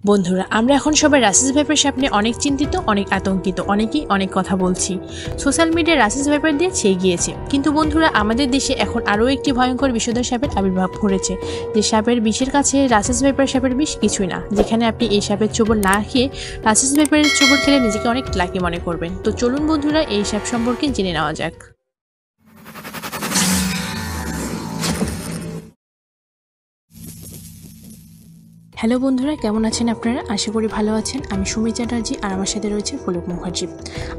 বন্ধুরা আমরা এখন সবাই রাসেস ভাইপার সাপ নিয়ে অনেক চিন্তিত, অনেক আতঙ্কিত, অনেকেই অনেক কথা বলছি। সোশ্যাল মিডিয়ায় রাসেস ভাইপার দিয়ে ছেয়ে গিয়েছে, কিন্তু বন্ধুরা আমাদের দেশে এখন আরও একটি ভয়ঙ্কর বিষধর সাপের আবির্ভাব ঘটেছে। যে সাপের বিষের কাছে রাসেস ভাইপার সাপের বিষ কিছুই না, যেখানে আপনি এই সাপের চোবল না খেয়ে রাসেস ভাইপারের চোবল খেলে নিজেকে অনেক লাকি মনে করবেন। তো চলুন বন্ধুরা এই সাপ সম্পর্কে জেনে নেওয়া যাক। হ্যালো বন্ধুরা, কেমন আছেন আপনারা? আশা করি ভালো আছেন। আমি সুমি চ্যাটার্জি আর আমার সাথে রয়েছে পুলক মুখার্জি।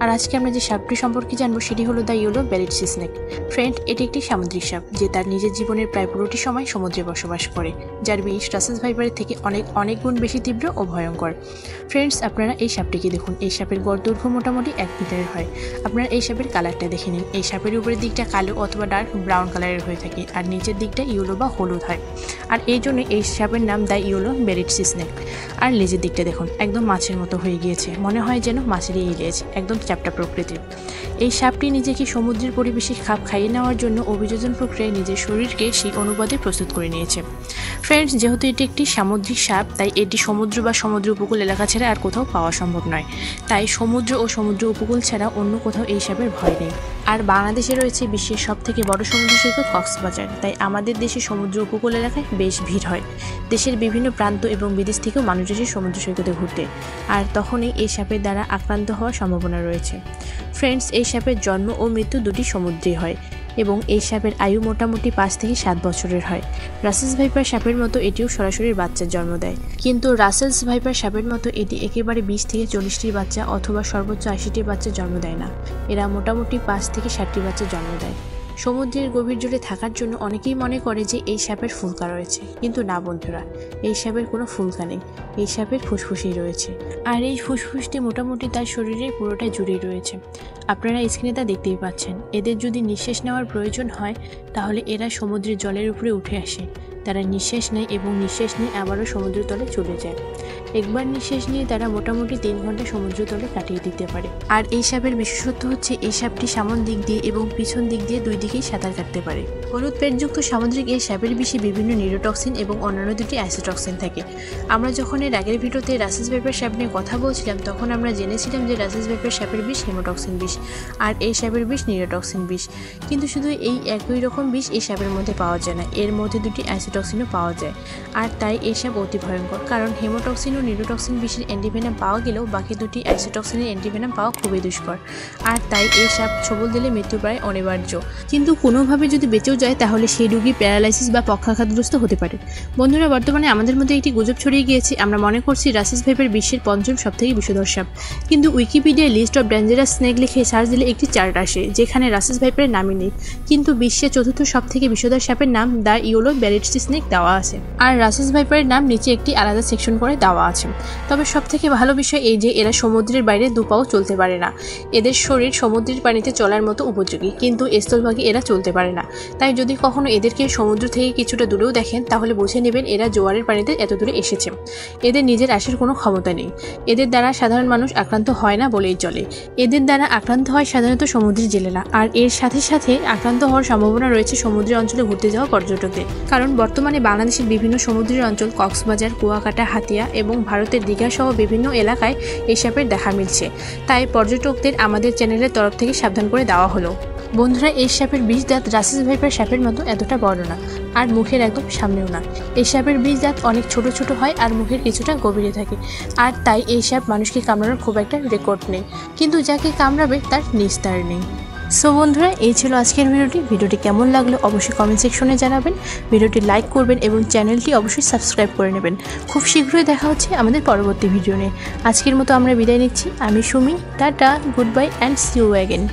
আর আজকে আমরা যে সাপটি সম্পর্কে জানবো সেটি হলো the yellow bellied sea snake. Friend, এটি একটি সামুদ্রিক সাপ যে তার নিজের জীবনের প্রায় পুরোটি সময় সমুদ্রে বসবাস করে, যার বিষ রাসেস ভাইপারের থেকে অনেক গুণ বেশি তীব্র ও ভয়ঙ্কর। ফ্রেন্ডস, আপনারা এই সাপটিকে দেখুন। এই সাপের গড় দৈর্ঘ্য মোটামুটি 1 মিটারের হয়। আপনারা এই সাপের কালারটা দেখে নিন। এই সাপের উপরের দিকটা কালো অথবা ডার্ক ব্রাউন কালারের হয়ে থাকে, আর নিচের দিকটা ইয়েলো বা হলুদ হয়। আর এই জন্য এই সাপের নাম the yellow bellied sea snake. আর লেজের দিকটা দেখুন, একদম মাছের মতো হয়ে গিয়েছে, মনে হয় যেন মাছেরই এই লেজ, একদম চ্যাপ্টা প্রকৃতির। এই সাপটি নিজেকে সমুদ্রের পরিবেশে খাপ খাইয়ে নেওয়ার জন্য অভিযোজন প্রক্রিয়ায় নিজের শরীরকে সেই অনুপাতে প্রস্তুত করে নিয়েছে। ফ্রেন্ডস, যেহেতু এটি একটি সামুদ্রিক সাপ, তাই এটি সমুদ্র বা সমুদ্র উপকূল এলাকা ছাড়া আর কোথাও পাওয়া সম্ভব নয়। তাই সমুদ্র ও সমুদ্র উপকূল ছাড়া অন্য কোথাও এই সাপের ভয় নেই। আর বাংলাদেশে রয়েছে বিশ্বের সবথেকে বড় সমুদ্র সৈকত কক্সবাজার, তাই আমাদের দেশে সমুদ্র উপকূল এলাকায় বেশ ভিড় হয়। দেশের বিভিন্ন প্রান্ত এবং বিদেশ থেকেও মানুষ আসে সমুদ্র সৈকতে ঘুরতে, আর তখনই এই সাপের দ্বারা আক্রান্ত হওয়ার সম্ভাবনা রয়েছে। ফ্রেন্ডস, এই সাপের জন্ম ও মৃত্যু দুটি সমুদ্রে হয় এবং এই সাপের আয়ু মোটামুটি 5 থেকে 7 বছরের হয়। রাসেস ভাইপার সাপের মতো এটিও সরাসরি বাচ্চার জন্ম দেয়, কিন্তু রাসেস ভাইপার সাপের মতো এটি একেবারে 20 থেকে 40টি বাচ্চা অথবা সর্বোচ্চ 80টি বাচ্চা জন্ম দেয় না। এরা মোটামুটি 5 থেকে 7টি বাচ্চা জন্ম দেয়। সমুদ্রের গভীর জলে থাকার জন্য অনেকেই মনে করে যে এই সাপের ফুলকা রয়েছে, কিন্তু না বন্ধুরা, এই সাপের কোনো ফুলকা নেই। এই সাপের ফুসফুসই রয়েছে, আর এই ফুসফুসটি মোটামুটি তার শরীরের পুরোটাই জুড়েই রয়েছে। আপনারা স্ক্রিনে তা দেখতেই পাচ্ছেন। এদের যদি নিঃশ্বাস নেওয়ার প্রয়োজন হয় তাহলে এরা সমুদ্রের জলের উপরে উঠে আসে। তারা নিঃশ্বাস নেয় এবং নিঃশ্বাস নিয়ে আবারও সমুদ্র তলে চলে যায়। একবার নিঃশ্বাস নিয়ে তারা মোটামুটি 3 ঘন্টা সমুদ্র তলে কাটিয়ে দিতে পারে। আর এই সাপের বিশেষত্ব হচ্ছে এই সাপটি সামন দিক দিয়ে এবং পিছন দিক দিয়ে 2 দিকেই সাঁতার কাটতে পারে। হলুদ পেটযুক্ত সামুদ্রিক এই সাপের বিষে বিভিন্ন নিউরোটক্সিন এবং অন্যান্য 2টি অ্যাসিটক্সিন থাকে। আমরা যখন এর আগের ভিডিওতে রাসেস ভাইপার সাপ নিয়ে কথা বলছিলাম তখন আমরা জেনেছিলাম যে রাসেস ভাইপার সাপের বিষ হেমোটক্সিন বিষ আর এই সাপের বিষ নিউরোটক্সিন বিষ। কিন্তু শুধু এই একই রকম বিষ এই সাপের মধ্যে পাওয়া যায় না, এর মধ্যে 2টি অ্যাসিটক্সিনও পাওয়া যায়। আর তাই এই সাপ অতি ভয়ঙ্কর, কারণ হেমোটক্সিন ও নিউরোটক্সিন বিষের অ্যান্টিভেনাম পাওয়া গেলেও বাকি 2টি অ্যাসিটক্সিনের অ্যান্টিভেনাম পাওয়া খুবই দুষ্কর। আর তাই এই সাপ ছোবল দিলে মৃত্যু প্রায় অনিবার্য, কিন্তু কোনোভাবে যদি বেঁচেও যায় তাহলে সেই রোগী প্যারালাইসিস বা পক্ষাঘাতগ্রস্ত হতে পারে। বন্ধুরা, বর্তমানে আমাদের মধ্যে একটি গুজব ছড়িয়ে গিয়েছে, আমরা মনে করছি রাসেস ভাইপার বিশ্বের 5ম সবথেকে বিষধর সাপ। কিন্তু উইকিপিডিয়ায় লিস্ট অফ ডেঞ্জারাস স্নেক লিখে সার্চ দিলে একটি চার্ট আসে যেখানে রাসেস ভাইপারের নামই নেই, কিন্তু বিশ্বের 4র্থ সবথেকে বিষধর সাপের নাম the yellow bellied sea snake দেওয়া আছে। আর রাসেস ভাইপারের নাম নিচে একটি আলাদা সেকশন করে দেওয়া আছে। তবে সবথেকে ভালো বিষয় এই যে এরা সমুদ্রের বাইরে 2 পাও চলতে পারে না। এদের শরীর সমুদ্রের পানিতে চলার মতো উপযোগী, কিন্তু স্থলভাগে এরা চলতে পারে না। তাই যদি কখনো এদেরকে সমুদ্র থেকে কিছুটা দূরেও দেখেন তাহলে বুঝে নেবেন এরা জোয়ারের পানিতে এত দূরে এসেছে। এদের নিজের আসার কোনো ক্ষমতা নেই। এদের দ্বারা সাধারণ মানুষ আক্রান্ত হয় না বলেই চলে। এদের দ্বারা আক্রান্ত হয় সাধারণত সমুদ্রের জেলেরা, আর এর সাথে সাথে আক্রান্ত হওয়ার সম্ভাবনা রয়েছে সমুদ্রের অঞ্চলে ঘুরতে যাওয়া পর্যটকদের, কারণ বর্তমানে বাংলাদেশের বিভিন্ন সমুদ্রের অঞ্চল কক্সবাজার, কুয়াকাটা, হাতিয়া এবং ভারতের দীঘা সহ বিভিন্ন এলাকায় এই সাপের দেখা মিলছে। তাই পর্যটকদের আমাদের চ্যানেলের তরফ থেকে সাবধান করে দেওয়া হলো। বন্ধুরা, এই সাপের বিষ দাঁত রাসেস ভাইপার সাপের মতো এতটা বড় না, আর মুখের একদম সামনেও না। এই সাপের বিষ দাঁত অনেক ছোট ছোট হয় আর মুখের কিছুটা গভীরে থাকে, আর তাই এই সাপ মানুষকে কামড়ানোর খুব একটা রেকর্ড নেই, কিন্তু যাকে কামড়াবে তার নিস্তার নেই। সো বন্ধুরা, এই ছিল আজকের ভিডিওটি কেমন লাগলো অবশ্যই কমেন্ট সেকশনে জানাবেন। ভিডিওটি লাইক করবেন এবং চ্যানেলটি অবশ্যই সাবস্ক্রাইব করে নেবেন। খুব শীঘ্রই দেখা হচ্ছে আমাদের পরবর্তী ভিডিও নিয়ে। আজকের মতো আমরা বিদায় নিচ্ছি। আমি Sumi, tata, goodbye and see you again.